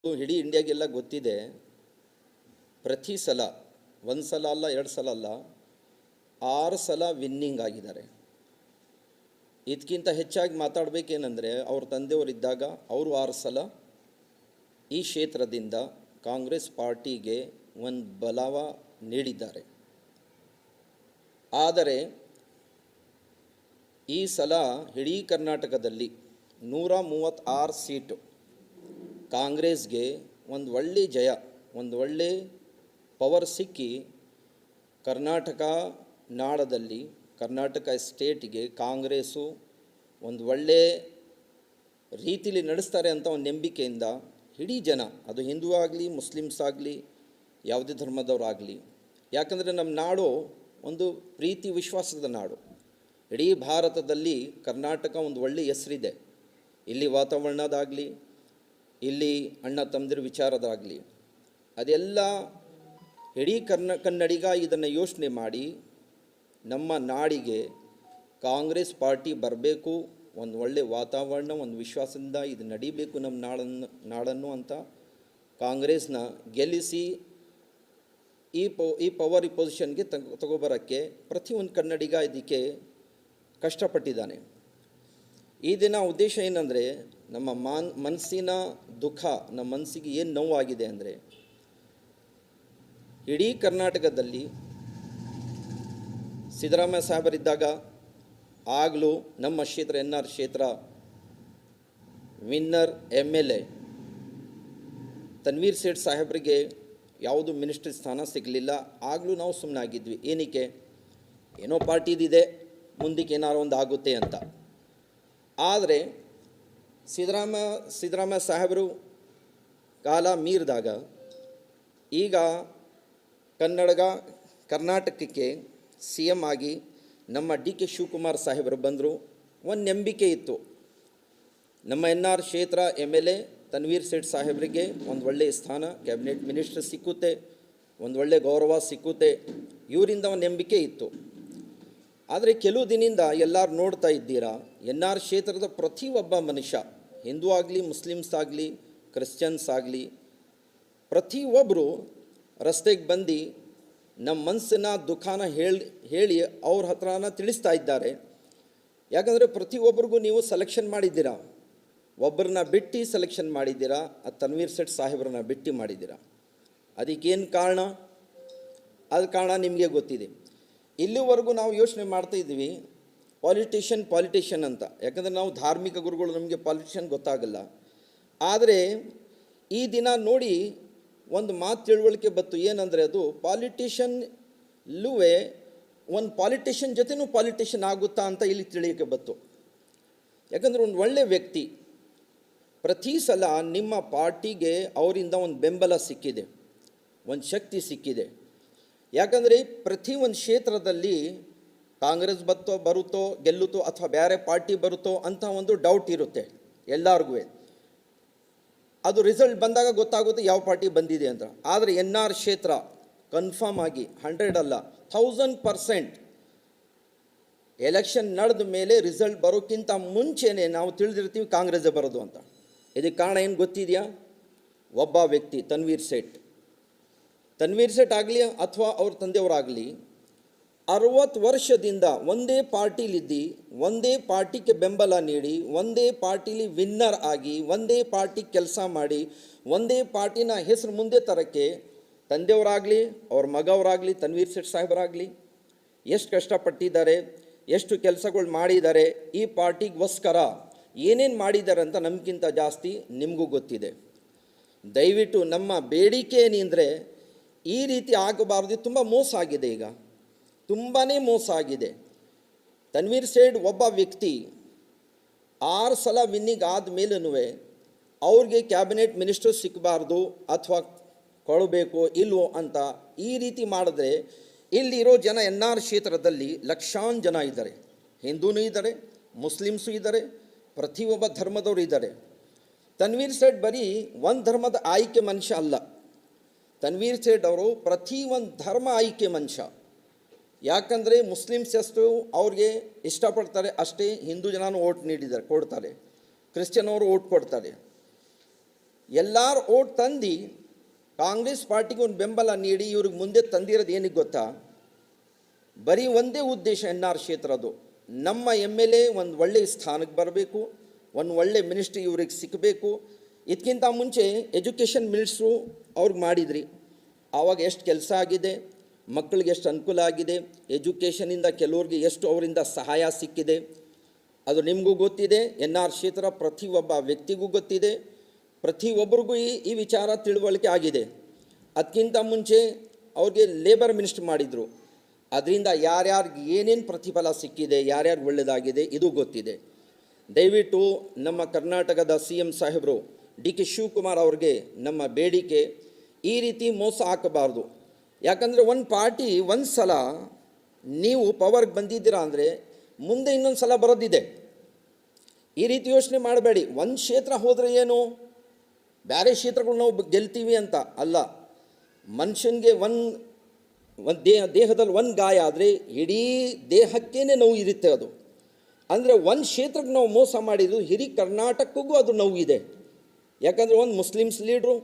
ಇಡೀ ಇಂಡಿಯಾಗೆಲ್ಲ ಗೊತ್ತಿದೆ. ಪ್ರತಿ ಸಲ ಒಂದು ಸಲ ಅಲ್ಲ, 2 ಸಲ ಅಲ್ಲ, 6 ಸಲ ವಿನ್ನಿಂಗ್ ಆಗಿದ್ದಾರೆ. ಇದಕ್ಕಿಂತ ಹೆಚ್ಚಾಗಿ ಮಾತಾಡಬೇಕೇನೆಂದರೆ, ಅವ್ರ ತಂದೆಯವರಿದ್ದಾಗ ಅವರು 6 ಸಲ ಈ ಕ್ಷೇತ್ರದಿಂದ ಕಾಂಗ್ರೆಸ್ ಪಾರ್ಟಿಗೆ ಒಂದು ಬಲವ ನೀಡಿದ್ದಾರೆ. ಆದರೆ ಈ ಸಲ ಇಡೀ ಕರ್ನಾಟಕದಲ್ಲಿ 136 ಸೀಟು ಕಾಂಗ್ರೆಸ್ಗೆ ಒಂದು ಒಳ್ಳೆ ಜಯ, ಒಂದು ಒಳ್ಳೆ ಪವರ್ ಸಿಕ್ಕಿ ಕರ್ನಾಟಕ ನಾಡದಲ್ಲಿ, ಕರ್ನಾಟಕ ಸ್ಟೇಟಿಗೆ ಕಾಂಗ್ರೆಸ್ಸು ಒಂದು ಒಳ್ಳೆ ರೀತಿಯಲ್ಲಿ ನಡೆಸ್ತಾರೆ ಅಂತ ಒಂದು ನಂಬಿಕೆಯಿಂದ ಇಡೀ ಜನ, ಅದು ಹಿಂದೂ ಆಗಲಿ, ಮುಸ್ಲಿಮ್ಸ್ ಆಗಲಿ, ಯಾವುದೇ ಧರ್ಮದವರಾಗಲಿ, ಯಾಕಂದರೆ ನಮ್ಮ ನಾಡು ಒಂದು ಪ್ರೀತಿ ವಿಶ್ವಾಸದ ನಾಡು. ಇಡೀ ಭಾರತದಲ್ಲಿ ಕರ್ನಾಟಕ ಒಂದು ಒಳ್ಳೆಯ ಹೆಸರಿದೆ. ಇಲ್ಲಿ ವಾತಾವರಣದಾಗಲಿ, ಇಲ್ಲಿ ಅಣ್ಣ ತಮ್ಮದಿರ ವಿಚಾರದಾಗಲಿ, ಅದೆಲ್ಲ ಇಡೀ ಕನ್ನಡಿಗ ಇದನ್ನು ಯೋಚನೆ ಮಾಡಿ ನಮ್ಮ ನಾಡಿಗೆ ಕಾಂಗ್ರೆಸ್ ಪಾರ್ಟಿ ಬರಬೇಕು, ಒಂದು ಒಳ್ಳೆಯ ವಾತಾವರಣ, ಒಂದು ವಿಶ್ವಾಸದಿಂದ ಇದು ನಡಿಬೇಕು ನಮ್ಮ ನಾಡನ್ನು ಅಂತ ಕಾಂಗ್ರೆಸ್ನ ಗೆಲ್ಲಿಸಿ ಈ ಪವರ್ ಪೊಸಿಷನ್ಗೆ ತಗೊಬರೋಕ್ಕೆ ಪ್ರತಿಯೊಂದು ಕನ್ನಡಿಗ ಇದಕ್ಕೆ ಕಷ್ಟಪಟ್ಟಿದ್ದಾನೆ. ಈ ದಿನ ಉದ್ದೇಶ ಏನಂದರೆ, ನಮ್ಮ ಮನಸ್ಸಿನ ದುಃಖ, ನಮ್ಮ ಮನಸ್ಸಿಗೆ ಏನು ನೋವಾಗಿದೆ ಅಂದರೆ, ಇಡೀ ಕರ್ನಾಟಕದಲ್ಲಿ ಸಿದ್ದರಾಮಯ್ಯ ಸಾಹೇಬರಿದ್ದಾಗ ಆಗಲೂ ನಮ್ಮ ಕ್ಷೇತ್ರ NR ಕ್ಷೇತ್ರ ವಿನ್ನರ್ MLA ತನ್ವೀರ್ ಸೇಠ್ ಸಾಹೇಬರಿಗೆ ಯಾವುದು ಮಿನಿಸ್ಟ್ರಿ ಸ್ಥಾನ ಸಿಗಲಿಲ್ಲ. ಆಗಲೂ ನಾವು ಸುಮ್ಮನಾಗಿದ್ವಿ. ಏನಕ್ಕೆ? ಏನೋ ಪಾರ್ಟಿದಿದೆ, ಮುಂದಕ್ಕೆ ಏನಾರು ಒಂದು ಆಗುತ್ತೆ ಅಂತ. ಆದರೆ ಸಿದ್ದರಾಮಯ್ಯ ಸಾಹೇಬರು ಕಾಲ ಮೀರಿದಾಗ ಈಗ ಕರ್ನಾಟಕಕ್ಕೆ CM ಆಗಿ ನಮ್ಮ DK ಶಿವಕುಮಾರ್ ಸಾಹೇಬರು ಬಂದರು. ಒಂದು ನಂಬಿಕೆ ಇತ್ತು, ನಮ್ಮ NR ಕ್ಷೇತ್ರ MLA ತನ್ವೀರ್ ಸೇಠ್ ಸಾಹೇಬರಿಗೆ ಒಂದು ಒಳ್ಳೆಯ ಸ್ಥಾನ, ಕ್ಯಾಬಿನೆಟ್ ಮಿನಿಸ್ಟರ್ ಸಿಕ್ಕುತ್ತೆ, ಒಂದು ಒಳ್ಳೆಯ ಗೌರವ ಸಿಕ್ಕುತ್ತೆ, ಇವರಿಂದ ಒಂದು ನಂಬಿಕೆ ಇತ್ತು. ಆದರೆ ಕೆಲವು ದಿನದಿಂದ ಎಲ್ಲರೂ ನೋಡ್ತಾ ಇದ್ದೀರಾ, NR ಕ್ಷೇತ್ರದ ಪ್ರತಿಯೊಬ್ಬ ಮನುಷ್ಯ, ಹಿಂದೂ ಆಗಲಿ, ಮುಸ್ಲಿಮ್ಸ್ ಆಗಲಿ, ಕ್ರಿಶ್ಚಿಯನ್ಸ್ ಆಗಲಿ, ಪ್ರತಿಯೊಬ್ಬರು ರಸ್ತೆಗೆ ಬಂದು ನಮ್ಮ ಮನಸ್ಸಿನ ದುಃಖನ ಹೇಳಿ ಅವ್ರ ಹತ್ರನ ತಿಳಿಸ್ತಾ ಇದ್ದಾರೆ. ಯಾಕಂದರೆ ಪ್ರತಿಯೊಬ್ಬರಿಗೂ ನೀವು ಸೆಲೆಕ್ಷನ್ ಮಾಡಿದ್ದೀರಾ, ಒಬ್ಬರನ್ನ ಬಿಟ್ಟು ಸೆಲೆಕ್ಷನ್ ಮಾಡಿದ್ದೀರಾ, ಅದು ತನ್ವೀರ್ ಸೇಠ್ ಸಾಹೇಬ್ರನ್ನ ಬಿಟ್ಟು ಮಾಡಿದ್ದೀರಾ. ಅದಕ್ಕೇನು ಕಾರಣ? ಅದು ಕಾರಣ ನಿಮಗೆ ಗೊತ್ತಿದೆ. ಇಲ್ಲಿವರೆಗೂ ನಾವು ಯೋಚನೆ ಮಾಡ್ತಾಯಿದ್ವಿ ಪಾಲಿಟಿಷಿಯನ್ ಅಂತ, ಯಾಕಂದರೆ ನಾವು ಧಾರ್ಮಿಕ ಗುರುಗಳು, ನಮಗೆ ಪಾಲಿಟಿಷಿಯನ್ ಗೊತ್ತಾಗಲ್ಲ. ಆದರೆ ಈ ದಿನ ನೋಡಿ ಒಂದು ಮಾತು ತಿಳುವಳಿಕೆ ಬಂತು. ಏನಂದರೆ, ಅದು ಪಾಲಿಟಿಷಿಯನ್ಲುವೇ ಒಂದು ಪಾಲಿಟಿಷಿಯನ್ ಜೊತೆನೂ ಪಾಲಿಟಿಷಿಯನ್ ಆಗುತ್ತಾ ಅಂತ ಇಲ್ಲಿ ತಿಳಿಯೋಕ್ಕೆ ಬಂತು. ಯಾಕಂದರೆ ಒಂದು ಒಳ್ಳೆಯ ವ್ಯಕ್ತಿ, ಪ್ರತಿ ಸಲ ನಿಮ್ಮ ಪಾರ್ಟಿಗೆ ಅವರಿಂದ ಒಂದು ಬೆಂಬಲ ಸಿಕ್ಕಿದೆ, ಒಂದು ಶಕ್ತಿ ಸಿಕ್ಕಿದೆ. ಯಾಕಂದರೆ ಪ್ರತಿ ಒಂದು ಕ್ಷೇತ್ರದಲ್ಲಿ ಕಾಂಗ್ರೆಸ್ ಬರುತ್ತೋ ಗೆಲ್ಲುತ್ತೋ ಅಥವಾ ಬೇರೆ ಪಾರ್ಟಿ ಬರುತ್ತೋ ಅಂತ ಒಂದು ಡೌಟ್ ಇರುತ್ತೆ ಎಲ್ಲರಿಗೂ. ಅದು ರಿಸಲ್ಟ್ ಬಂದಾಗ ಗೊತ್ತಾಗುತ್ತೆ ಯಾವ ಪಾರ್ಟಿ ಬಂದಿದೆ ಅಂತ. ಆದರೆ NR ಕ್ಷೇತ್ರ ಕನ್ಫರ್ಮ್ ಆಗಿ 100 ಅಲ್ಲ 1000% ಎಲೆಕ್ಷನ್ ನಡೆದ ಮೇಲೆ ರಿಸಲ್ಟ್ ಬರೋಕ್ಕಿಂತ ಮುಂಚೆನೇ ನಾವು ತಿಳಿದಿರ್ತೀವಿ ಕಾಂಗ್ರೆಸ್ಸೇ ಬರೋದು ಅಂತ. ಇದಕ್ಕೆ ಕಾರಣ ಏನು ಗೊತ್ತಿದೆಯಾ? ಒಬ್ಬ ವ್ಯಕ್ತಿ, ತನ್ವೀರ್ ಸೇಠ್ ಆಗಲಿ ಅಥವಾ ಅವ್ರ ತಂದೆಯವರಾಗಲಿ 60 ವರ್ಷದಿಂದ ಒಂದೇ ಪಾರ್ಟಿಲಿದ್ದು, ಒಂದೇ ಪಾರ್ಟಿಗೆ ಬೆಂಬಲ ನೀಡಿ, ಒಂದೇ ಪಾರ್ಟಿಲಿ ವಿನ್ನರ್ ಆಗಿ, ಒಂದೇ ಪಾರ್ಟಿ ಕೆಲಸ ಮಾಡಿ, ಒಂದೇ ಪಾರ್ಟಿನ ಹೆಸರು ಮುಂದೆ ತರೋಕ್ಕೆ ತಂದೆಯವರಾಗಲಿ, ಅವ್ರ ಮಗವರಾಗಲಿ, ತನ್ವೀರ್ ಸೇಠ್ ಸಾಹೇಬರಾಗಲಿ ಎಷ್ಟು ಕಷ್ಟಪಟ್ಟಿದ್ದಾರೆ, ಎಷ್ಟು ಕೆಲಸಗಳು ಮಾಡಿದ್ದಾರೆ, ಈ ಪಾರ್ಟಿಗೋಸ್ಕರ ಏನೇನು ಮಾಡಿದ್ದಾರೆ ಅಂತ ನಮಗಿಂತ ಜಾಸ್ತಿ ನಿಮಗೂ ಗೊತ್ತಿದೆ. ದಯವಿಟ್ಟು ನಮ್ಮ ಬೇಡಿಕೆ ಏನೆಂದರೆ, ಈ ರೀತಿ ಆಗಬಾರ್ದು. ತುಂಬ ಮೋಸ ಆಗಿದೆ, ಈಗ ತುಂಬಾ ಮೋಸ ಆಗಿದೆ. ತನ್ವೀರ್ ಸೇಠ್ ಒಬ್ಬ ವ್ಯಕ್ತಿ 6 ಸಲ ವಿನ್ನಿಂಗ್ ಆದಮೇಲೂ ಅವ್ರಿಗೆ ಕ್ಯಾಬಿನೆಟ್ ಮಿನಿಸ್ಟರ್ ಸಿಕ್ಕಬಾರ್ದು ಅಥವಾ ಕೊಡಬೇಕು ಇಲ್ವೋ ಅಂತ ಈ ರೀತಿ ಮಾಡಿದ್ರೆ, ಇಲ್ಲಿರೋ ಜನ NR ಕ್ಷೇತ್ರದಲ್ಲಿ ಲಕ್ಷಾಂತರ ಜನ ಇದ್ದಾರೆ. ಹಿಂದೂನೂ ಇದ್ದಾರೆ, ಮುಸ್ಲಿಮ್ಸು ಇದ್ದಾರೆ, ಪ್ರತಿಯೊಬ್ಬ ಧರ್ಮದವರು ಇದ್ದಾರೆ. ತನ್ವೀರ್ ಸೇಠ್ ಬರೀ ಒಂದು ಧರ್ಮದ ಆಯ್ಕೆ ಮನುಷ್ಯ ಅಲ್ಲ. ತನ್ವೀರ್ ಸೇಠ್ ಅವರು ಪ್ರತಿಯೊಂದು ಧರ್ಮ ಆಯ್ಕೆ ಮನುಷ್ಯ. ಯಾಕಂದರೆ ಮುಸ್ಲಿಮ್ಸ್ ಎಷ್ಟು ಅವ್ರಿಗೆ ಇಷ್ಟಪಡ್ತಾರೆ ಅಷ್ಟೇ ಹಿಂದೂ ಜನನೂ ಓಟ್ ಕೊಡ್ತಾರೆ, ಕ್ರಿಶ್ಚಿಯನ್ ಅವರು ಓಟ್ ಕೊಡ್ತಾರೆ. ಎಲ್ಲರೂ ಓಟ್ ತಂದು ಕಾಂಗ್ರೆಸ್ ಪಾರ್ಟಿಗೆ ಒಂದು ಬೆಂಬಲ ನೀಡಿ ಇವ್ರಿಗೆ ಮುಂದೆ ತಂದಿರೋದು ಏನಿಗೆ ಗೊತ್ತಾ? ಬರೀ ಒಂದೇ ಉದ್ದೇಶ ಎನ್ ಆರ್ ಕ್ಷೇತ್ರದ್ದು, ನಮ್ಮ MLA ಒಂದು ಒಳ್ಳೆಯ ಸ್ಥಾನಕ್ಕೆ ಬರಬೇಕು, ಒಂದು ಒಳ್ಳೆ ಮಿನಿಸ್ಟ್ರಿ ಇವ್ರಿಗೆ ಸಿಕ್ಕಬೇಕು. ಇದಕ್ಕಿಂತ ಮುಂಚೆ ಎಜುಕೇಷನ್ ಮಿನಿಸ್ಟ್ರು ಅವ್ರಿಗೆ ಮಾಡಿದ್ರಿ, ಆವಾಗ ಎಷ್ಟು ಕೆಲಸ ಆಗಿದೆ, ಮಕ್ಕಳಿಗೆ ಎಷ್ಟು ಅನುಕೂಲ ಆಗಿದೆ, ಎಜುಕೇಷನಿಂದ ಕೆಲವ್ರಿಗೆ ಎಷ್ಟು ಅವರಿಂದ ಸಹಾಯ ಸಿಕ್ಕಿದೆ ಅದು ನಿಮಗೂ ಗೊತ್ತಿದೆ. ಎನ್ ಆರ್ ಕ್ಷೇತ್ರ ಪ್ರತಿಯೊಬ್ಬ ವ್ಯಕ್ತಿಗೂ ಗೊತ್ತಿದೆ, ಪ್ರತಿಯೊಬ್ಬರಿಗೂ ಈ ವಿಚಾರ ತಿಳುವಳಿಕೆ ಆಗಿದೆ. ಅದಕ್ಕಿಂತ ಮುಂಚೆ ಅವ್ರಿಗೆ ಲೇಬರ್ ಮಿನಿಸ್ಟ್ರ್ ಮಾಡಿದರು, ಅದರಿಂದ ಯಾರ್ಯಾರಿಗೆ ಏನೇನು ಪ್ರತಿಫಲ ಸಿಕ್ಕಿದೆ, ಯಾರ್ಯಾರು ಒಳ್ಳೆಯದಾಗಿದೆ ಇದು ಗೊತ್ತಿದೆ. ದಯವಿಟ್ಟು ನಮ್ಮ ಕರ್ನಾಟಕದ CM ಸಾಹೇಬರು DK ಶಿವಕುಮಾರ್ ಅವ್ರಿಗೆ ನಮ್ಮ ಬೇಡಿಕೆ, ಈ ರೀತಿ ಮೋಸ ಹಾಕಬಾರ್ದು. ಯಾಕಂದರೆ ಒಂದು ಪಾರ್ಟಿ ಒಂದು ಸಲ ನೀವು ಪವರ್ಗೆ ಬಂದಿದ್ದೀರಾ ಅಂದರೆ ಮುಂದೆ ಇನ್ನೊಂದು ಸಲ ಬರೋದಿದೆ. ಈ ರೀತಿ ಯೋಚನೆ ಮಾಡಬೇಡಿ. ಒಂದು ಕ್ಷೇತ್ರ ಹೋದರೆ ಏನು, ಬೇರೆ ಕ್ಷೇತ್ರಗಳು ನಾವು ಗೆಲ್ತೀವಿ ಅಂತ ಅಲ್ಲ. ಮನುಷ್ಯನಿಗೆ ದೇಹದಲ್ಲಿ ಒಂದು ಗಾಯ ಆದರೆ ಇಡೀ ದೇಹಕ್ಕೇ ನೋವು ಇರುತ್ತೆ. ಅದು ಅಂದರೆ ಒಂದು ಕ್ಷೇತ್ರಕ್ಕೆ ನಾವು ಮೋಸ ಮಾಡಿದ್ದು ಇಡೀ ಕರ್ನಾಟಕಕ್ಕೂ ಅದು ನೋವು ಇದೆ. ಯಾಕಂದರೆ ಒಂದು ಮುಸ್ಲಿಮ್ಸ್ ಲೀಡ್ರು,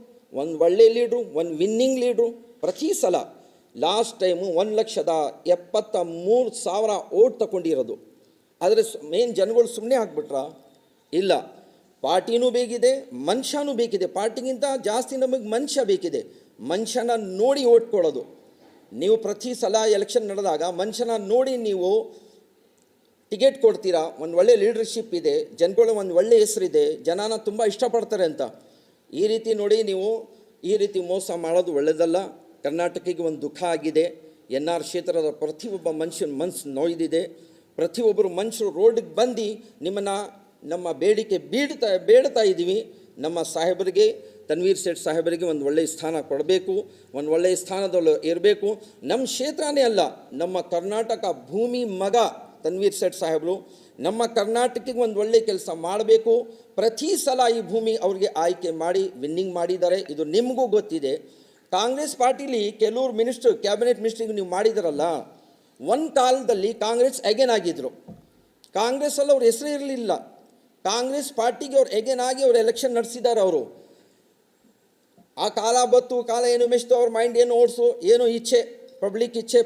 ಒಂದು ಒಳ್ಳೆ ಲೀಡ್ರು, ಒಂದು ವಿನ್ನಿಂಗ್ ಲೀಡ್ರು ಪ್ರತಿ ಸಲ ಲಾಸ್ಟ್ ಟೈಮು 1,73,000 ಓಟ್ ತಗೊಂಡಿರೋದು. ಆದರೆ ಮೇನ್ ಜನಗಳು ಸುಮ್ಮನೆ ಹಾಕ್ಬಿಟ್ರಾ? ಇಲ್ಲ, ಪಾರ್ಟಿನೂ ಬೇಕಿದೆ, ಮನುಷ್ಯನೂ ಬೇಕಿದೆ. ಪಾರ್ಟಿಗಿಂತ ಜಾಸ್ತಿ ನಮಗೆ ಮನುಷ್ಯ ಬೇಕಿದೆ. ಮನುಷ್ಯನ ನೋಡಿ ಓಟ್ ಕೊಡೋದು. ನೀವು ಪ್ರತಿ ಸಲ ಎಲೆಕ್ಷನ್ ನಡೆದಾಗ ಮನುಷ್ಯನ ನೋಡಿ ನೀವು ಟಿಕೆಟ್ ಕೊಡ್ತೀರಾ. ಒಂದು ಒಳ್ಳೆ ಲೀಡರ್ಶಿಪ್ ಇದೆ, ಜನಗಳು ಒಂದು ಒಳ್ಳೆ ಹೆಸರಿದೆ, ಜನನ ತುಂಬ ಇಷ್ಟಪಡ್ತಾರೆ ಅಂತ. ಈ ರೀತಿ ನೋಡಿ ನೀವು ಈ ರೀತಿ ಮೋಸ ಮಾಡೋದು ಒಳ್ಳೆಯದಲ್ಲ. ಕರ್ನಾಟಕಕ್ಕೆ ಒಂದು ದುಃಖ ಆಗಿದೆ. ಎನ್ ಆರ್ ಕ್ಷೇತ್ರದ ಪ್ರತಿಯೊಬ್ಬ ಮನುಷ್ಯನ ಮನಸ್ಸು ನೋಯ್ದಿದೆ. ಪ್ರತಿಯೊಬ್ಬರು ಮನುಷ್ಯರು ರೋಡಿಗೆ ಬಂದು ನಿಮ್ಮನ್ನು ನಮ್ಮ ಬೇಡಿಕೆ ಬೇಡ್ತಾ ಇದ್ದೀವಿ. ನಮ್ಮ ಸಾಹೇಬರಿಗೆ, ತನ್ವೀರ್ ಸೇಠ್ ಸಾಹೇಬರಿಗೆ ಒಂದು ಒಳ್ಳೆಯ ಸ್ಥಾನ ಕೊಡಬೇಕು, ಒಂದು ಒಳ್ಳೆಯ ಸ್ಥಾನದಲ್ಲಿ ಇರಬೇಕು. ನಮ್ಮ ಕ್ಷೇತ್ರನೇ ಅಲ್ಲ, ನಮ್ಮ ಕರ್ನಾಟಕ ಭೂಮಿ ಮಗ ತನ್ವೀರ್ ಸೇಠ್ ಸಾಹೇಬರು ನಮ್ಮ ಕರ್ನಾಟಕಕ್ಕೆ ಒಂದು ಒಳ್ಳೆಯ ಕೆಲಸ ಮಾಡಬೇಕು. ಪ್ರತಿ ಸಲ ಈ ಭೂಮಿ ಅವ್ರಿಗೆ ಆಯ್ಕೆ ಮಾಡಿ ವಿನ್ನಿಂಗ್ ಮಾಡಿದ್ದಾರೆ, ಇದು ನಿಮಗೂ ಗೊತ್ತಿದೆ. ಕಾಂಗ್ರೆಸ್ ಪಾರ್ಟಿಲಿ ಕೆಲವರು ಮಿನಿಸ್ಟ್ರು, ಕ್ಯಾಬಿನೆಟ್ ಮಿನಿಸ್ಟ್ರಿಗೆ ನೀವು ಮಾಡಿದಾರಲ್ಲ, ಒಂದು ಕಾಲದಲ್ಲಿ ಕಾಂಗ್ರೆಸ್ ಎಗೇನ್ ಆಗಿದ್ದರು. ಕಾಂಗ್ರೆಸ್ಸಲ್ಲಿ ಅವ್ರ ಹೆಸರು ಇರಲಿಲ್ಲ. ಕಾಂಗ್ರೆಸ್ ಪಾರ್ಟಿಗೆ ಅವ್ರು ಎಗೇನ್ ಆಗಿ ಅವ್ರು ಎಲೆಕ್ಷನ್ ನಡೆಸಿದ್ದಾರೆ. ಅವರು ಆ ಕಾಲ ಬತ್ತು, ಕಾಲ ಏನು ಮೆಚ್ತು, ಅವ್ರ ಮೈಂಡ್ ಏನು ಓಡಿಸು, ಏನು ಇಚ್ಛೆ,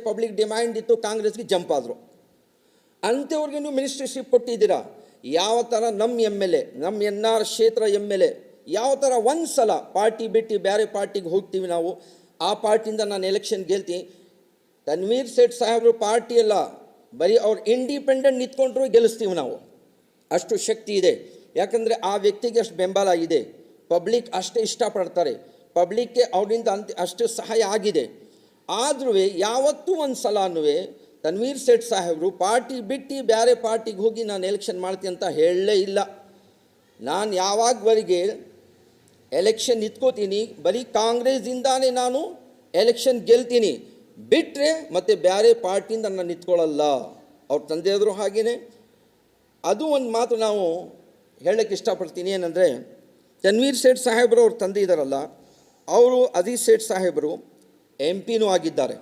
ಪಬ್ಲಿಕ್ ಡಿಮ್ಯಾಂಡ್ ಇತ್ತು, ಕಾಂಗ್ರೆಸ್ಗೆ ಜಂಪ್ ಆದರು. ಅಂಥವ್ರಿಗೆ ನೀವು ಮಿನಿಸ್ಟ್ರಿಶಿಪ್ ಕೊಟ್ಟಿದ್ದೀರಾ. ಯಾವ ಥರ ನಮ್ಮ MLA, ನಮ್ಮ NR ಕ್ಷೇತ್ರ MLA ಯಾವ ಥರ ಒಂದು ಸಲ ಪಾರ್ಟಿ ಬಿಟ್ಟು ಬೇರೆ ಪಾರ್ಟಿಗೆ ಹೋಗ್ತೀವಿ ನಾವು, ಆ ಪಾರ್ಟಿಯಿಂದ ನಾನು ಎಲೆಕ್ಷನ್ ಗೆಲ್ತೀನಿ. ತನ್ವೀರ್ ಸೇಠ್ ಸಾಹೇಬರು ಪಾರ್ಟಿ ಅಲ್ಲ, ಬರೀ ಅವ್ರು ಇಂಡಿಪೆಂಡೆಂಟ್ ನಿಂತ್ಕೊಂಡ್ರು ಗೆಲ್ಲಿಸ್ತೀವಿ ನಾವು. ಅಷ್ಟು ಶಕ್ತಿ ಇದೆ. ಯಾಕಂದರೆ ಆ ವ್ಯಕ್ತಿಗೆ ಅಷ್ಟು ಬೆಂಬಲ ಇದೆ, ಪಬ್ಲಿಕ್ ಅಷ್ಟೇ ಇಷ್ಟಪಡ್ತಾರೆ, ಪಬ್ಲಿಕ್ಗೆ ಅವರಿಂದ ಅಷ್ಟು ಸಹಾಯ ಆಗಿದೆ. ಆದ್ರೂ ಯಾವತ್ತೂ ಒಂದು ಸಲನೂ ತನ್ವೀರ್ ಸೇಠ್ ಸಾಹೇಬರು ಪಾರ್ಟಿ ಬಿಟ್ಟು ಬೇರೆ ಪಾರ್ಟಿಗೆ ಹೋಗಿ ನಾನು ಎಲೆಕ್ಷನ್ ಮಾಡ್ತೀನಿ ಅಂತ ಹೇಳಲೇ ಇಲ್ಲ. ನಾನು ಯಾವಾಗವರೆಗೆ ಎಲೆಕ್ಷನ್ ನಿಂತ್ಕೋತೀನಿ, ಬರೀ ಕಾಂಗ್ರೆಸ್ದಿಂದಾನೇ ನಾನು ಎಲೆಕ್ಷನ್ ಗೆಲ್ತೀನಿ, ಬಿಟ್ಟರೆ ಮತ್ತು ಬೇರೆ ಪಾರ್ಟಿಯಿಂದ ನಾನು ನಿಂತ್ಕೊಳ್ಳಲ್ಲ. ಅವ್ರು ತಂದೆಯಾದರೂ ಹಾಗೆಯೇ. ಅದು ಒಂದು ಮಾತು ನಾವು ಹೇಳೋಕ್ಕೆ ಇಷ್ಟಪಡ್ತೀನಿ. ಏನಂದರೆ ತನ್ವೀರ್ ಸೇಠ್ ಸಾಹೇಬರು ಅವ್ರು ತಂದೆ ಇದ್ದಾರಲ್ಲ, ಅವರು ಅಜೀಜ್ ಸೇಠ್ ಸಾಹೇಬರು MP ಆಗಿದ್ದಾರೆ.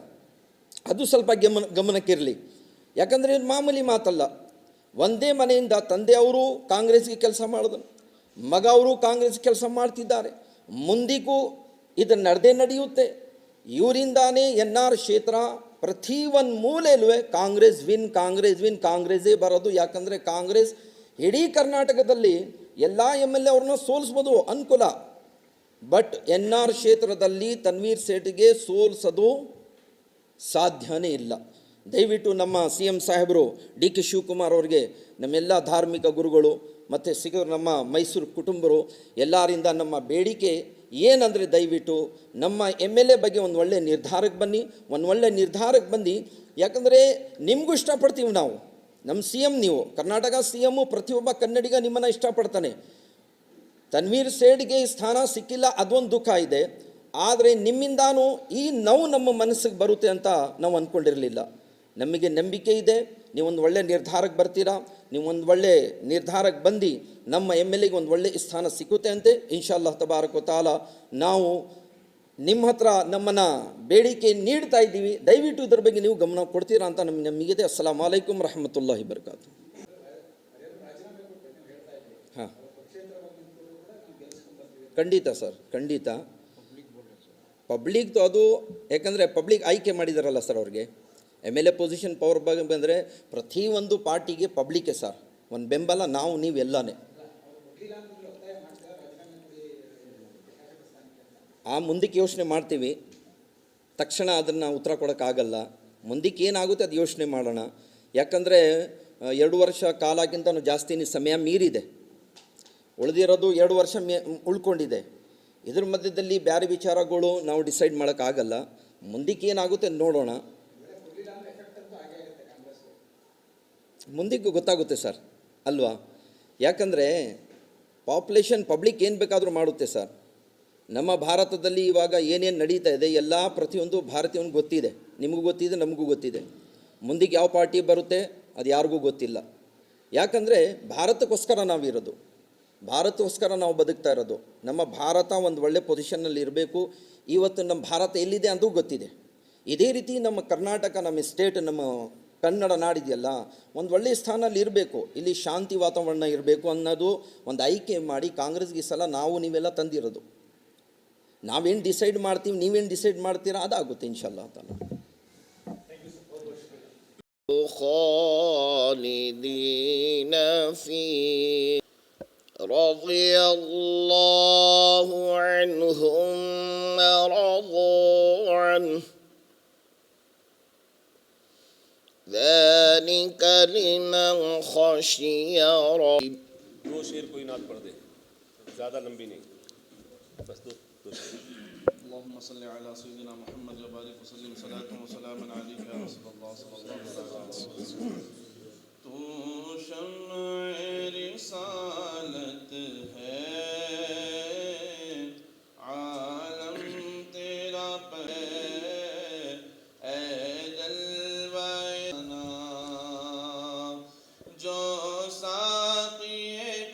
ಅದು ಸ್ವಲ್ಪ ಗಮನಕ್ಕಿರಲಿ. ಯಾಕಂದರೆ ಇದು ಮಾಮೂಲಿ ಮಾತಲ್ಲ. ಒಂದೇ ಮನೆಯಿಂದ ತಂದೆ ಅವರು ಕಾಂಗ್ರೆಸ್ಗೆ ಕೆಲಸ ಮಾಡಿದ್ರು, ಮಗ ಅವರು ಕಾಂಗ್ರೆಸ್ ಕೆಲಸ ಮಾಡ್ತಿದ್ದಾರೆ, ಮುಂದಿಗೂ ಇದು ನಡೆಯುತ್ತೆ. ಇವರಿಂದಾನೇ NR ಕ್ಷೇತ್ರ ಪ್ರತಿ ಒಂದು ಮೂಲೆಯಲ್ಲೂ ಕಾಂಗ್ರೆಸ್ ವಿನ್, ಕಾಂಗ್ರೆಸ್ಸೇ ಬರೋದು. ಯಾಕಂದರೆ ಕಾಂಗ್ರೆಸ್ ಇಡೀ ಕರ್ನಾಟಕದಲ್ಲಿ ಎಲ್ಲ MLA ಅವ್ರನ್ನ ಸೋಲಿಸ್ಬೋದು ಅನುಕೂಲ, ಬಟ್ NR ಕ್ಷೇತ್ರದಲ್ಲಿ ತನ್ವೀರ್ ಸೇಠಿಗೆ ಸೋಲಿಸೋದು ಸಾಧ್ಯನೇ ಇಲ್ಲ. ದಯವಿಟ್ಟು ನಮ್ಮ CM ಸಾಹೇಬರು DK ಶಿವಕುಮಾರ್ ಅವ್ರಿಗೆ, ನಮ್ಮೆಲ್ಲ ಧಾರ್ಮಿಕ ಗುರುಗಳು ಮತ್ತು ನಮ್ಮ ಮೈಸೂರು ಕುಟುಂಬರು ಎಲ್ಲರಿಂದ ನಮ್ಮ ಬೇಡಿಕೆ ಏನಂದರೆ, ದಯವಿಟ್ಟು ನಮ್ಮ MLA ಬಗ್ಗೆ ಒಂದು ಒಳ್ಳೆಯ ನಿರ್ಧಾರಕ್ಕೆ ಬನ್ನಿ. ಯಾಕಂದರೆ ನಿಮಗೂ ಇಷ್ಟಪಡ್ತೀವಿ ನಾವು, ನಮ್ಮ CM ನೀವು, ಕರ್ನಾಟಕ CM ಪ್ರತಿಯೊಬ್ಬ ಕನ್ನಡಿಗ ನಿಮ್ಮನ್ನು ಇಷ್ಟಪಡ್ತಾನೆ. ತನ್ವೀರ್ ಸೇಠ್ಗೆ ಸ್ಥಾನ ಸಿಕ್ಕಿಲ್ಲ, ಅದೊಂದು ದುಃಖ ಇದೆ. ಆದರೆ ನಿಮ್ಮಿಂದಾನು ಈ ನೋವು ನಮ್ಮ ಮನಸ್ಸಿಗೆ ಬರುತ್ತೆ ಅಂತ ನಾವು ಅಂದ್ಕೊಂಡಿರಲಿಲ್ಲ. ನಮಗೆ ನಂಬಿಕೆ ಇದೆ, ನೀವೊಂದು ಒಳ್ಳೆ ನಿರ್ಧಾರಕ್ಕೆ ಬರ್ತೀರಾ. ನೀವೊಂದು ಒಳ್ಳೆ ನಿರ್ಧಾರಕ್ಕೆ ಬಂದು ನಮ್ಮ MLAಗೆ ಒಂದು ಒಳ್ಳೆ ಸ್ಥಾನ ಸಿಕ್ಕುತ್ತೆ ಅಂತೆ ಇನ್ಶಾಅಲ್ಲಾಹ್ ತಬಾರಕ ವ ತಾಲ. ನಾವು ನಿಮ್ಮ ಹತ್ರ ನಮ್ಮನ್ನು ಬೇಡಿಕೆ ನೀಡ್ತಾ ಇದ್ದೀವಿ. ದಯವಿಟ್ಟು ಇದ್ರ ಬಗ್ಗೆ ನೀವು ಗಮನ ಕೊಡ್ತೀರಾ ಅಂತ ನಮಗಿದೆ. ಅಸ್ಸಲಾಮು ಅಲೈಕುಮ್ ರಹಮತುಲ್ಲಾಹಿ ಬರ್ಕಾತು. ಹಾಂ ಖಂಡಿತ ಸರ್, ಖಂಡಿತ. ಪಬ್ಲಿಕ್ದು ಅದು ಯಾಕಂದರೆ ಪಬ್ಲಿಕ್ ಆಯ್ಕೆ ಮಾಡಿದಾರಲ್ಲ ಸರ್ ಅವ್ರಿಗೆ. MLA ಪೊಸಿಷನ್ ಪವರ್ ಬಗ್ಗೆ ಬಂದರೆ ಪ್ರತಿಯೊಂದು ಪಾರ್ಟಿಗೆ ಪಬ್ಲಿಕ್ಕೇ ಸರ್ ಒಂದು ಬೆಂಬಲ, ನಾವು ನೀವೆಲ್ಲನೇ. ಮುಂದಕ್ಕೆ ಯೋಚನೆ ಮಾಡ್ತೀವಿ, ತಕ್ಷಣ ಅದನ್ನು ಉತ್ತರ ಕೊಡೋಕ್ಕಾಗಲ್ಲ. ಮುಂದಕ್ಕೆ ಏನಾಗುತ್ತೆ ಅದು ಯೋಚನೆ ಮಾಡೋಣ. ಯಾಕಂದರೆ 2 ವರ್ಷ ಕಾಲಕ್ಕಿಂತ ಜಾಸ್ತಿ ಸಮಯ ಮೀರಿದೆ, ಉಳಿದಿರೋದು 2 ವರ್ಷ ಉಳ್ಕೊಂಡಿದೆ. ಇದ್ರ ಮಧ್ಯದಲ್ಲಿ ಬೇರೆ ವಿಚಾರಗಳು ನಾವು ಡಿಸೈಡ್ ಮಾಡೋಕ್ಕಾಗಲ್ಲ. ಮುಂದಕ್ಕೆ ಏನಾಗುತ್ತೆ ನೋಡೋಣ, ಮುಂದಕ್ಕೆ ಗೊತ್ತಾಗುತ್ತೆ ಸರ್ ಅಲ್ವಾ. ಯಾಕಂದರೆ ಪಾಪ್ಯುಲೇಷನ್ ಪಬ್ಲಿಕ್ ಏನು ಬೇಕಾದರೂ ಮಾಡುತ್ತೆ ಸರ್. ನಮ್ಮ ಭಾರತದಲ್ಲಿ ಇವಾಗ ಏನೇನು ನಡೀತಾ ಇದೆ ಎಲ್ಲ ಪ್ರತಿಯೊಂದು ಭಾರತೀಯನಿಗೆ ಗೊತ್ತಿದೆ, ನಿಮಗೂ ಗೊತ್ತಿದೆ, ನಮಗೂ ಗೊತ್ತಿದೆ. ಮುಂದಕ್ಕೆ ಯಾವ ಪಾರ್ಟಿ ಬರುತ್ತೆ ಅದು ಯಾರಿಗೂ ಗೊತ್ತಿಲ್ಲ. ಯಾಕಂದರೆ ಭಾರತಕ್ಕೋಸ್ಕರ ನಾವಿರೋದು, ಭಾರತಕ್ಕೋಸ್ಕರ ನಾವು ಬದುಕ್ತಾ ಇರೋದು. ನಮ್ಮ ಭಾರತ ಒಂದು ಒಳ್ಳೆ ಪೊಸಿಷನ್ನಲ್ಲಿ ಇರಬೇಕು. ಇವತ್ತು ನಮ್ಮ ಭಾರತ ಎಲ್ಲಿದೆ ಅಂತೂ ಗೊತ್ತಿದೆ. ಇದೇ ರೀತಿ ನಮ್ಮ ಕರ್ನಾಟಕ, ನಮ್ಮ ಸ್ಟೇಟ್, ನಮ್ಮ ಕನ್ನಡ ನಾಡಿದೆಯಲ್ಲ ಒಂದು ಒಳ್ಳೆಯ ಸ್ಥಾನಲ್ಲಿ ಇರಬೇಕು. ಇಲ್ಲಿ ಶಾಂತಿ ವಾತಾವರಣ ಇರಬೇಕು ಅನ್ನೋದು ಒಂದು ಆಯ್ಕೆ ಮಾಡಿ ಕಾಂಗ್ರೆಸ್ಗೆ ಈ ಸಲ ನಾವು ನೀವೆಲ್ಲ ತಂದಿರೋದು. ನಾವೇನು ಡಿಸೈಡ್ ಮಾಡ್ತೀವಿ, ನೀವೇನು ಡಿಸೈಡ್ ಮಾಡ್ತೀರಾ ಅದಾಗುತ್ತೆ ಇನ್ಶಾಲ್ಲಾ ತಾಲ. خالدين فيه رضي الله عنهم ورضوا عنه ذلك لمن خشي ربه. دو شعر کوئی نعت پڑھ دے، زیادہ لمبی نہیں، بس دو شعر. اللهم صل على سيدنا محمد وبارك وسلم صلاة وسلاما عليك يا رسول الله صلى الله عليه وسلم. تو شمع رسالت ہے، عالم تیرا پر اے جلوہ نا، جو ساقی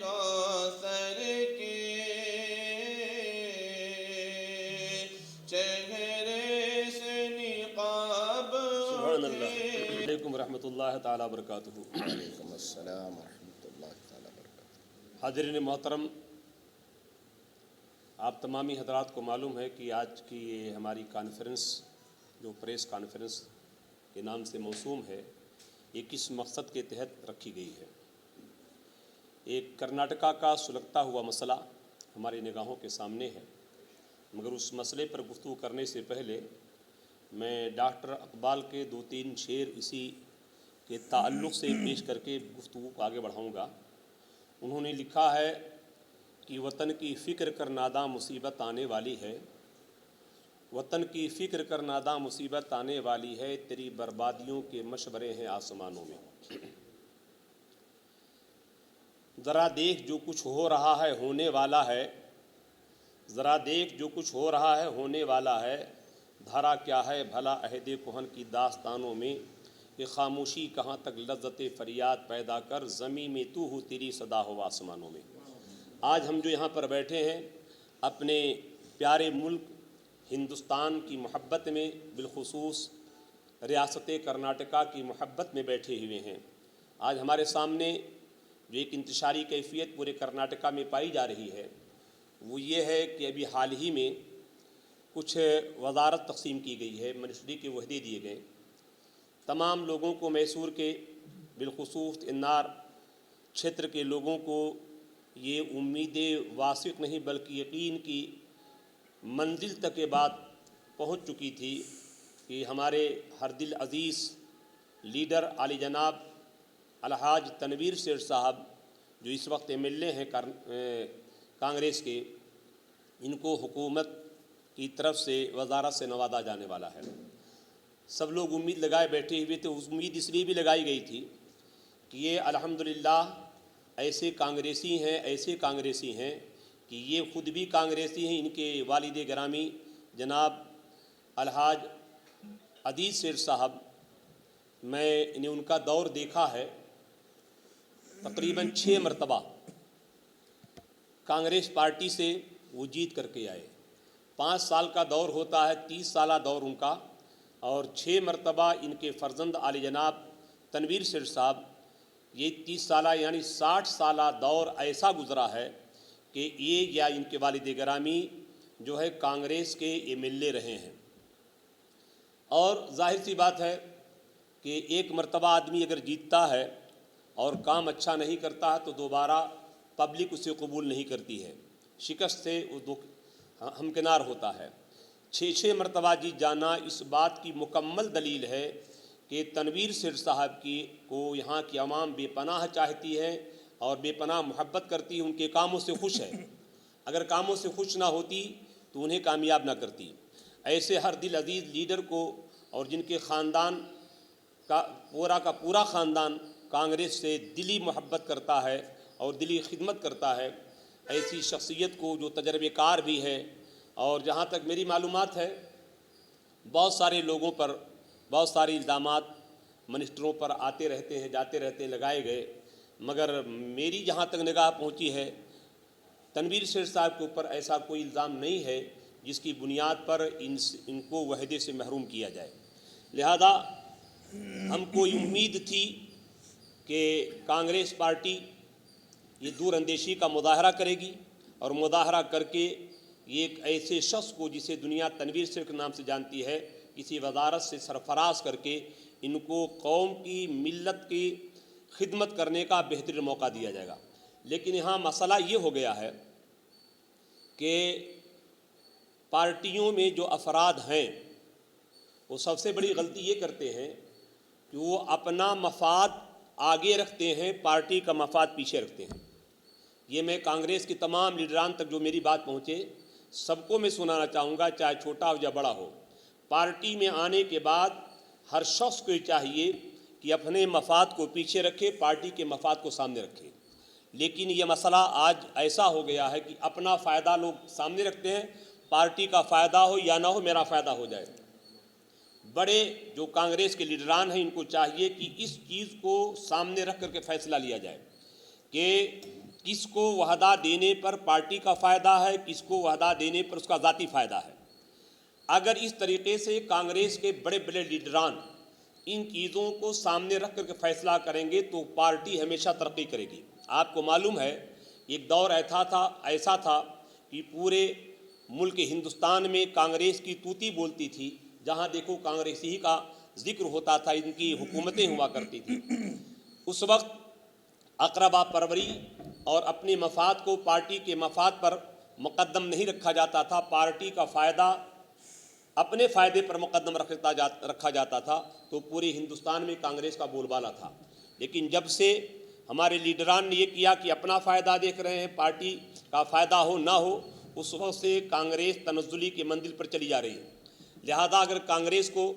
کوثر کے چہرے سے نقاب سبحان اللہ. علیکم ورحمۃ اللہ تعالیٰ وبرکاتہ. وعلیکم السلام ورحمۃ اللہ تعالیٰ وبرکاتہ. حاضرین محترم، آپ تمامی حضرات کو معلوم ہے کہ آج کی یہ ہماری کانفرنس جو پریس کانفرنس کے نام سے موسوم ہے، یہ کس مقصد کے تحت رکھی گئی ہے. ایک کرناٹکا کا سلگتا ہوا مسئلہ ہماری نگاہوں کے سامنے ہے، مگر اس مسئلے پر گفتگو کرنے سے پہلے میں ڈاکٹر اقبال کے 2-3 شعر اسی کے تعلق سے پیش کر کے گفتگو کو آگے بڑھاؤں گا. انہوں نے لکھا ہے کہ وطن کی فکر کر ناداں مصیبت آنے والی ہے، وطن کی فکر کر ناداں مصیبت آنے والی ہے، تیری بربادیوں کے مشورے ہیں آسمانوں میں. ذرا دیکھ جو کچھ ہو رہا ہے ہونے والا ہے، ذرا دیکھ جو کچھ ہو رہا ہے ہونے والا ہے، دھرا کیا ہے بھلا عہد کہن کی داستانوں میں، کہ خاموشی کہاں تک لذت فریاد پیدا کر، زمین میں تو ہو تیری صدا ہو آسمانوں میں. آج ہم جو یہاں پر بیٹھے ہیں اپنے پیارے ملک ہندوستان کی محبت میں، بالخصوص ریاست کرناٹکا کی محبت میں بیٹھے ہوئے ہیں. آج ہمارے سامنے جو ایک انتشاری کیفیت پورے کرناٹکا میں پائی جا رہی ہے وہ یہ ہے کہ ابھی حال ہی میں کچھ وزارت تقسیم کی گئی ہے، منسٹری کے عہدے دیے گئے. تمام لوگوں کو میسور کے، بالخصوص انار چھیتر کے لوگوں کو یہ امید واثق نہیں بلکہ یقین کی منزل تک یہ بات پہنچ چکی تھی کہ ہمارے ہر دل عزیز لیڈر عالی جناب الحاج تنویر سیٹھ صاحب جو اس وقت MLA ہیں کانگریس کے، ان کو حکومت کی طرف سے وزارت سے نوازا جانے والا ہے. سب لوگ امید لگائے بیٹھے ہوئے تھے. اس امید اس لیے بھی لگائی گئی تھی کہ یہ الحمدللہ ایسے کانگریسی ہیں کہ یہ خود بھی کانگریسی ہیں. ان کے والد گرامی جناب الحاج عزیز سیٹھ صاحب، میں نے ان کا دور دیکھا ہے، تقریباً 6 مرتبہ کانگریس پارٹی سے وہ جیت کر کے آئے. 5 سال کا دور ہوتا ہے، 30 سالہ دور ان کا، اور 6 مرتبہ ان کے فرزند عالی جناب تنویر سیٹھ صاحب، یہ 30 سالہ یعنی 60 سالہ دور ایسا گزرا ہے کہ یہ یا ان کے والد گرامی جو ہے کانگریس کے MLA رہے ہیں، اور ظاہر سی بات ہے کہ ایک مرتبہ آدمی اگر جیتتا ہے اور کام اچھا نہیں کرتا ہے تو دوبارہ پبلک اسے قبول نہیں کرتی ہے، شکست سے وہ ہمکنار ہوتا ہے۔ 6 مرتبہ جیت جانا اس بات کی مکمل دلیل ہے کہ تنویر سیٹھ صاحب کو یہاں کی عوام بے پناہ چاہتی ہے اور بے پناہ محبت کرتی ہے، ان کے کاموں سے خوش ہے۔ اگر کاموں سے خوش نہ ہوتی تو انہیں کامیاب نہ کرتی۔ ایسے ہر دل عزیز لیڈر کو، اور جن کے خاندان کا پورا خاندان کانگریس سے دلی محبت کرتا ہے اور دلی خدمت کرتا ہے، ایسی شخصیت کو جو تجربے کار بھی ہے، اور جہاں تک میری معلومات ہے بہت سارے لوگوں پر بہت سارے الزامات منسٹروں پر آتے رہتے ہیں، جاتے رہتے ہیں، لگائے گئے، مگر میری جہاں تک نگاہ پہنچی ہے تنویر سیٹھ صاحب کے اوپر ایسا کوئی الزام نہیں ہے جس کی بنیاد پر ان کو وحدے سے محروم کیا جائے۔ لہذا ہم کو امید تھی کہ کانگریس پارٹی یہ دور اندیشی کا مظاہرہ کرے گی، اور مظاہرہ کر کے یہ ایک ایسے شخص کو جسے دنیا تنویر سیٹھ کے نام سے جانتی ہے کسی وزارت سے سرفراز کر کے ان کو قوم کی، ملت کی خدمت کرنے کا بہترین موقع دیا جائے گا۔ لیکن یہاں مسئلہ یہ ہو گیا ہے کہ پارٹیوں میں جو افراد ہیں وہ سب سے بڑی غلطی یہ کرتے ہیں کہ وہ اپنا مفاد آگے رکھتے ہیں، پارٹی کا مفاد پیچھے رکھتے ہیں۔ یہ میں کانگریس کے تمام لیڈران تک جو میری بات پہنچے سب کو میں سنانا چاہوں گا، چاہے چھوٹا ہو یا بڑا ہو۔ پارٹی میں آنے کے بعد ہر شخص کو یہ چاہیے کہ اپنے مفاد کو پیچھے رکھے، پارٹی کے مفاد کو سامنے رکھے۔ لیکن یہ مسئلہ آج ایسا ہو گیا ہے کہ اپنا فائدہ لوگ سامنے رکھتے ہیں، پارٹی کا فائدہ ہو یا نہ ہو میرا فائدہ ہو جائے۔ بڑے جو کانگریس کے لیڈران ہیں ان کو چاہیے کہ اس چیز کو سامنے رکھ کر کے فیصلہ لیا جائے کہ کس کو وعدہ دینے پر پارٹی کا فائدہ ہے، کس کو وعدہ دینے پر اس کا ذاتی فائدہ ہے۔ اگر اس طریقے سے کانگریس کے بڑے بڑے لیڈران ان چیزوں کو سامنے رکھ کر کے فیصلہ کریں گے تو پارٹی ہمیشہ ترقی کرے گی۔ آپ کو معلوم ہے ایک دور ایسا تھا کہ پورے ملک ہندوستان میں کانگریس کی توتی بولتی تھی، جہاں دیکھو کانگریس ہی کا ذکر ہوتا تھا، ان کی حکومتیں ہوا کرتی تھی۔ اس وقت اقربا پروری اور اپنے مفاد کو پارٹی کے مفاد پر مقدم نہیں رکھا جاتا تھا، پارٹی کا فائدہ اپنے فائدے پر مقدم رکھا جاتا تھا، تو پورے ہندوستان میں کانگریس کا بول بالا تھا۔ لیکن جب سے ہمارے لیڈران نے یہ کیا کہ اپنا فائدہ دیکھ رہے ہیں، پارٹی کا فائدہ ہو نہ ہو، اس وقت سے کانگریس تنزلی کے منزل پر چلی جا رہی ہے۔ لہذا اگر کانگریس کو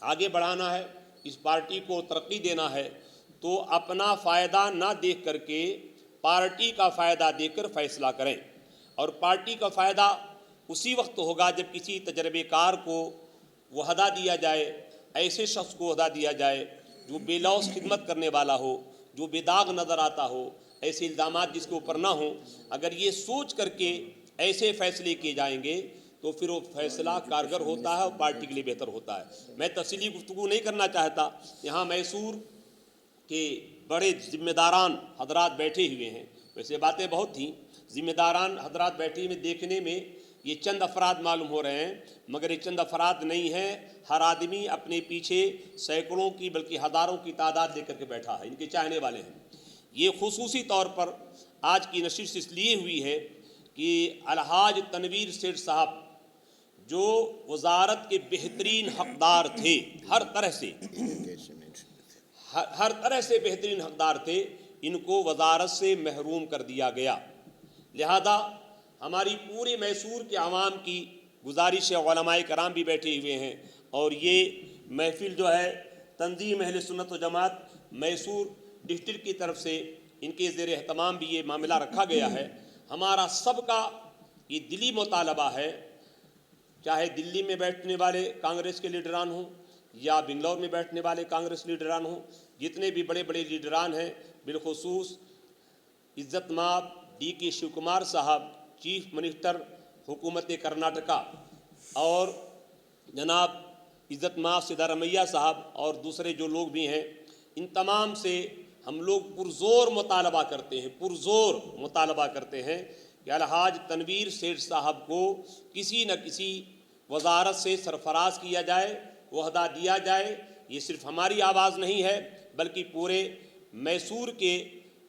آگے بڑھانا ہے، اس پارٹی کو ترقی دینا ہے، تو اپنا فائدہ نہ دیکھ کر کے پارٹی کا فائدہ دیکھ کر فیصلہ کریں۔ اور پارٹی کا فائدہ اسی وقت ہوگا جب کسی تجربے کار کو وعدہ دیا جائے، ایسے شخص کو وعدہ دیا جائے جو بے لوث خدمت کرنے والا ہو، جو بے داغ نظر آتا ہو، ایسے الزامات جس کے اوپر نہ ہوں۔ اگر یہ سوچ کر کے ایسے فیصلے کیے جائیں گے تو پھر وہ فیصلہ کارگر ہوتا ہے اور پارٹی کے لیے بہتر ہوتا ہے۔ میں تفصیلی گفتگو نہیں کرنا چاہتا، یہاں میسور کے بڑے ذمہ داران حضرات بیٹھے ہوئے ہیں، ویسے باتیں بہت تھیں، ذمہ داران حضرات بیٹھے ہوئے دیکھنے میں یہ چند افراد معلوم ہو رہے ہیں، مگر یہ چند افراد نہیں ہیں، ہر آدمی اپنے پیچھے سینکڑوں کی بلکہ ہزاروں کی تعداد لے کر کے بیٹھا ہے، ان کے چاہنے والے ہیں۔ یہ خصوصی طور پر آج کی نشست اس لیے ہوئی ہے کہ الحاج تنویر سیٹھ صاحب جو وزارت کے بہترین حقدار تھے، ہر طرح سے بہترین حقدار تھے، ان کو وزارت سے محروم کر دیا گیا۔ لہذا ہماری پورے میسور کے عوام کی گزارش ہے، علماء کرام بھی بیٹھے ہوئے ہیں، اور یہ محفل جو ہے تنظیم اہل سنت و جماعت میسور ڈسٹرکٹ کی طرف سے ان کے زیر اہتمام بھی یہ معاملہ رکھا گیا ہے۔ ہمارا سب کا یہ دلی مطالبہ ہے، چاہے دلی میں بیٹھنے والے کانگریس کے لیڈران ہوں یا بنگلور میں بیٹھنے والے کانگریس لیڈران ہوں، جتنے بھی بڑے بڑے لیڈران ہیں، بالخصوص عزت مآب ڈی کے شیو کمار صاحب چیف منسٹر حکومت کرناٹکا، اور جناب عزت مآب سدھارمیہ صاحب اور دوسرے جو لوگ بھی ہیں، ان تمام سے ہم لوگ پرزور مطالبہ کرتے ہیں کہ الحاج تنویر سیٹھ صاحب کو کسی نہ کسی وزارت سے سرفراز کیا جائے، عہدہ دیا جائے۔ یہ صرف ہماری آواز نہیں ہے بلکہ پورے میسور کے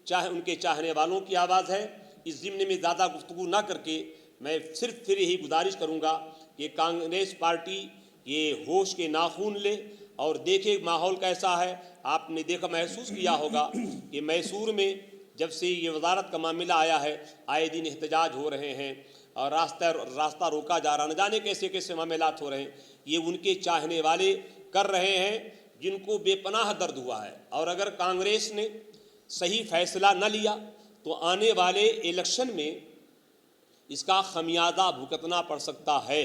ان کے چاہنے والوں کی آواز ہے۔ اس ضمن میں زیادہ گفتگو نہ کر کے میں صرف پھر یہی گزارش کروں گا کہ کانگریس پارٹی یہ ہوش کے ناخون لے اور دیکھے ماحول کیسا ہے۔ آپ نے دیکھا، محسوس کیا ہوگا کہ میسور میں جب سے یہ وزارت کا معاملہ آیا ہے آئے دن احتجاج ہو رہے ہیں اور راستہ روکا جا رہا، نہ جانے کیسے کیسے معاملات ہو رہے ہیں۔ یہ ان کے چاہنے والے کر رہے ہیں جن کو بے پناہ درد ہوا ہے، اور اگر کانگریس نے صحیح فیصلہ نہ لیا تو آنے والے الیکشن میں اس کا خمیازہ بھگتنا پڑ سکتا ہے،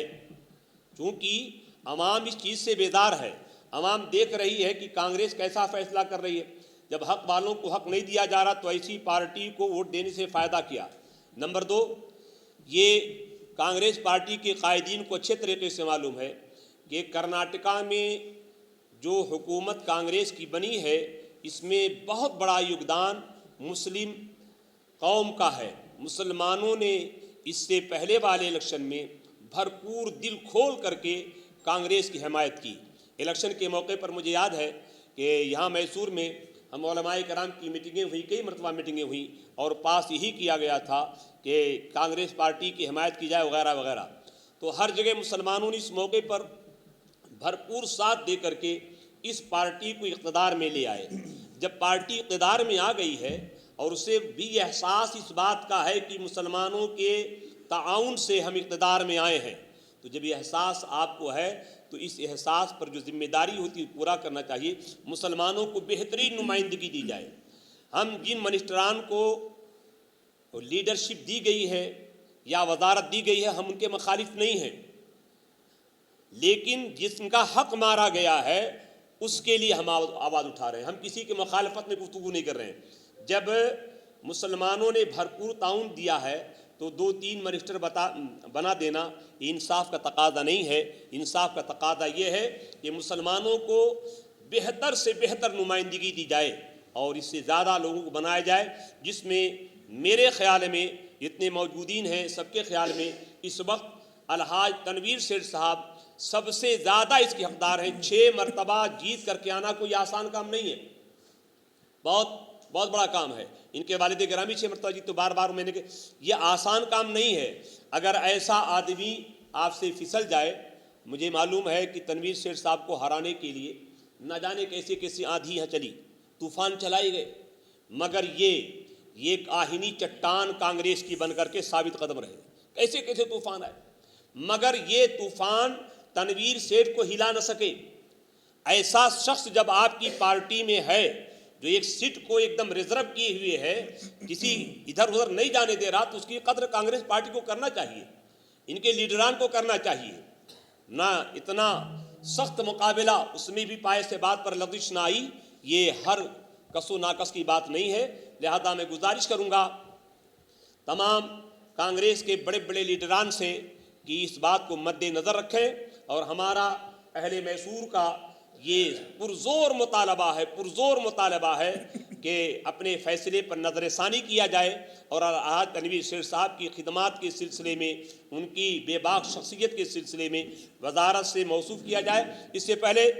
چونکہ عوام اس چیز سے بیدار ہے۔ عوام دیکھ رہی ہے کہ کانگریس کیسا فیصلہ کر رہی ہے۔ جب حق والوں کو حق نہیں دیا جا رہا تو ایسی پارٹی کو ووٹ دینے سے فائدہ کیا۔ نمبر 2، یہ کانگریس پارٹی کے قائدین کو اچھے طریقے سے معلوم ہے کہ کرناٹکا میں جو حکومت کانگریس کی بنی ہے اس میں بہت بڑا یوگدان مسلم قوم کا ہے۔ مسلمانوں نے اس سے پہلے والے الیکشن میں بھرپور دل کھول کر کے کانگریس کی حمایت کی۔ الیکشن کے موقع پر مجھے یاد ہے کہ یہاں میسور میں ہم علماء کرام کی میٹنگیں ہوئی، کئی مرتبہ میٹنگیں ہوئیں، اور پاس یہی کیا گیا تھا کہ کانگریس پارٹی کی حمایت کی جائے وغیرہ وغیرہ۔ تو ہر جگہ مسلمانوں نے اس موقع پر بھرپور ساتھ دے کر کے اس پارٹی کو اقتدار میں لے آئے۔ جب پارٹی اقتدار میں آ گئی ہے اور اسے بھی احساس اس بات کا ہے کہ مسلمانوں کے تعاون سے ہم اقتدار میں آئے ہیں، تو جب یہ احساس آپ کو ہے تو اس احساس پر جو ذمہ داری ہوتی ہے پورا کرنا چاہیے۔ مسلمانوں کو بہترین نمائندگی دی جائے۔ ہم جن منسٹران کو لیڈرشپ دی گئی ہے یا وزارت دی گئی ہے ہم ان کے مخالف نہیں ہیں، لیکن جس کا حق مارا گیا ہے اس کے لیے ہم آواز اٹھا رہے ہیں۔ ہم کسی کی مخالفت میں گفتگو نہیں کر رہے ہیں۔ جب مسلمانوں نے بھرپور تعاون دیا ہے تو 2-3 منسٹر بنا دینا یہ انصاف کا تقاضا نہیں ہے۔ انصاف کا تقاضا یہ ہے کہ مسلمانوں کو بہتر سے بہتر نمائندگی دی جائے اور اس سے زیادہ لوگوں کو بنایا جائے، جس میں میرے خیال میں جتنے موجودین ہیں سب کے خیال میں اس وقت الحاج تنویر سیٹھ صاحب سب سے زیادہ اس کے حقدار ہیں۔ 6 مرتبہ جیت کر کے آنا کوئی آسان کام نہیں ہے، بہت بڑا کام ہے۔ ان کے والد گرامی 6 مرتبہ جیت، تو بار بار میں نے کہ یہ آسان کام نہیں ہے۔ اگر ایسا آدمی آپ سے پھسل جائے، مجھے معلوم ہے کہ تنویر سیٹھ صاحب کو ہرانے کے لیے نہ جانے کیسے کیسے آندھیاں چلی، طوفان چلائے گئے، مگر یہ ایک آہنی چٹان کانگریس کی بن کر کے ثابت قدم رہے۔ کیسے کیسے طوفان آئے، مگر یہ طوفان تنویر سیٹھ کو ہلا نہ سکے۔ ایسا شخص جب آپ کی پارٹی میں ہے جو ایک سیٹ کو ایک دم ریزرو کیے ہوئے ہے، کسی ادھر ادھر نہیں جانے دے رہا، تو اس کی قدر کانگریس پارٹی کو کرنا چاہیے، ان کے لیڈران کو کرنا چاہیے۔ نہ اتنا سخت مقابلہ اس میں بھی پائے سے بات پر لغزش نہ آئی، یہ ہر کس و ناقص کی بات نہیں ہے۔ لہذا میں گزارش کروں گا تمام کانگریس کے بڑے بڑے لیڈران سے کہ اس بات کو مد نظر رکھیں اور ہمارا اہل میسور کا یہ پرزور مطالبہ ہے کہ اپنے فیصلے پر نظر ثانی کیا جائے اور الحاج تنویر سیٹھ صاحب کی خدمات کے سلسلے میں، ان کی بے باک شخصیت کے سلسلے میں وزارت سے موصوف کیا جائے۔ اس سے پہلے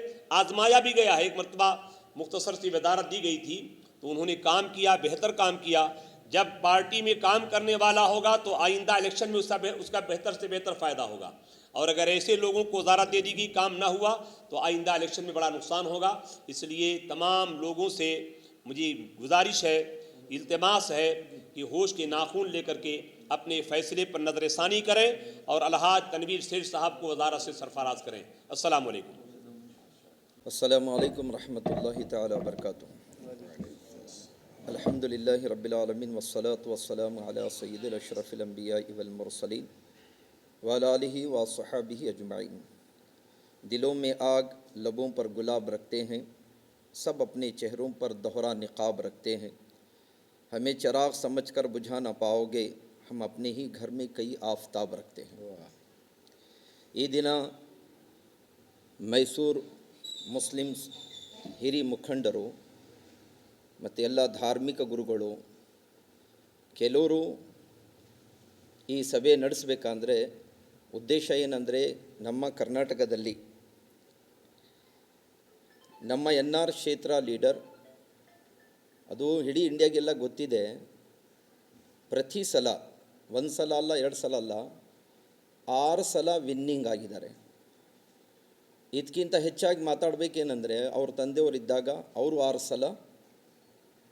آزمایا بھی گیا ہے، ایک مرتبہ مختصر سی وزارت دی گئی تھی تو انہوں نے کام کیا، بہتر کام کیا۔ جب پارٹی میں کام کرنے والا ہوگا تو آئندہ الیکشن میں اس کا بہتر سے بہتر فائدہ ہوگا، اور اگر ایسے لوگوں کو وزارت دے دی گئی کام نہ ہوا تو آئندہ الیکشن میں بڑا نقصان ہوگا۔ اس لیے تمام لوگوں سے مجھے گزارش ہے، التماس ہے کہ ہوش کے ناخون لے کر کے اپنے فیصلے پر نظر ثانی کریں اور الحاج تنویر سیٹھ صاحب کو وزارت سے سرفراز کریں۔ السلام علیکم۔ السلام علیکم رحمۃ اللہ تعالی وبرکاتہ۔ الحمد للہ رب العالمین والصلاة والسلام علی سید الاشرف الانبیاء والمرسلین وعلی آلہ وصحبہ اجمعین۔ دلوں میں آگ، لبوں پر گلاب رکھتے ہیں، سب اپنے چہروں پر دوہرا نقاب رکھتے ہیں۔ ہمیں چراغ سمجھ کر بجھا نہ پاؤ گے، ہم اپنے ہی گھر میں کئی آفتاب رکھتے ہیں۔ ಈ ದಿನ ಮೈಸೂರು ಮುಸ್ಲಿಮ್ಸ್ ಹಿರಿಯ ಮುಖಂಡರು ಮತ್ತು ಎಲ್ಲ ಧಾರ್ಮಿಕ ಗುರುಗಳು, ಕೆಲವರು ಈ ಸಭೆ ನಡೆಸಬೇಕಂದ್ರೆ ಉದ್ದೇಶ ಏನಂದರೆ, ನಮ್ಮ ಕರ್ನಾಟಕದಲ್ಲಿ ನಮ್ಮ NR ಕ್ಷೇತ್ರ ಲೀಡರ್, ಅದು ಇಡೀ ಇಂಡಿಯಾಗೆಲ್ಲ ಗೊತ್ತಿದೆ, ಪ್ರತಿ ಸಲ ಒಂದು ಸಲ ಅಲ್ಲ, 2 ಸಲ ಅಲ್ಲ, 6 ಸಲ ವಿನ್ನಿಂಗ್ ಆಗಿದ್ದಾರೆ. ಇದಕ್ಕಿಂತ ಹೆಚ್ಚಾಗಿ ಮಾತಾಡಬೇಕೇನೆಂದರೆ, ಅವ್ರ ತಂದೆಯವರಿದ್ದಾಗ ಅವರು 6 ಸಲ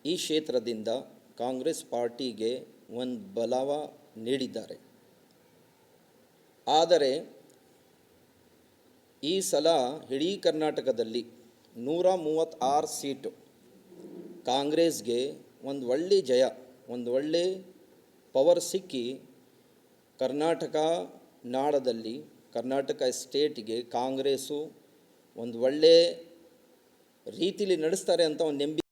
ಈ ಕ್ಷೇತ್ರದಿಂದ ಕಾಂಗ್ರೆಸ್ ಪಾರ್ಟಿಗೆ ಒಂದು ಬಲವ ನೀಡಿದ್ದಾರೆ. ಆದರೆ ಈ ಸಲ ಇಡೀ ಕರ್ನಾಟಕದಲ್ಲಿ 136 ಸೀಟು ಕಾಂಗ್ರೆಸ್ಗೆ ಒಂದು ಒಳ್ಳೆ ಜಯ, ಒಂದು ಒಳ್ಳೆ ಪವರ್ ಸಿಕ್ಕಿ ಕರ್ನಾಟಕ ನಾಡದಲ್ಲಿ, ಕರ್ನಾಟಕ ಸ್ಟೇಟಿಗೆ ಕಾಂಗ್ರೆಸ್ಸು ಒಂದು ಒಳ್ಳೆ ರೀತಿಲಿ ನಡೆಸ್ತಾರೆ ಅಂತ ಒಂದು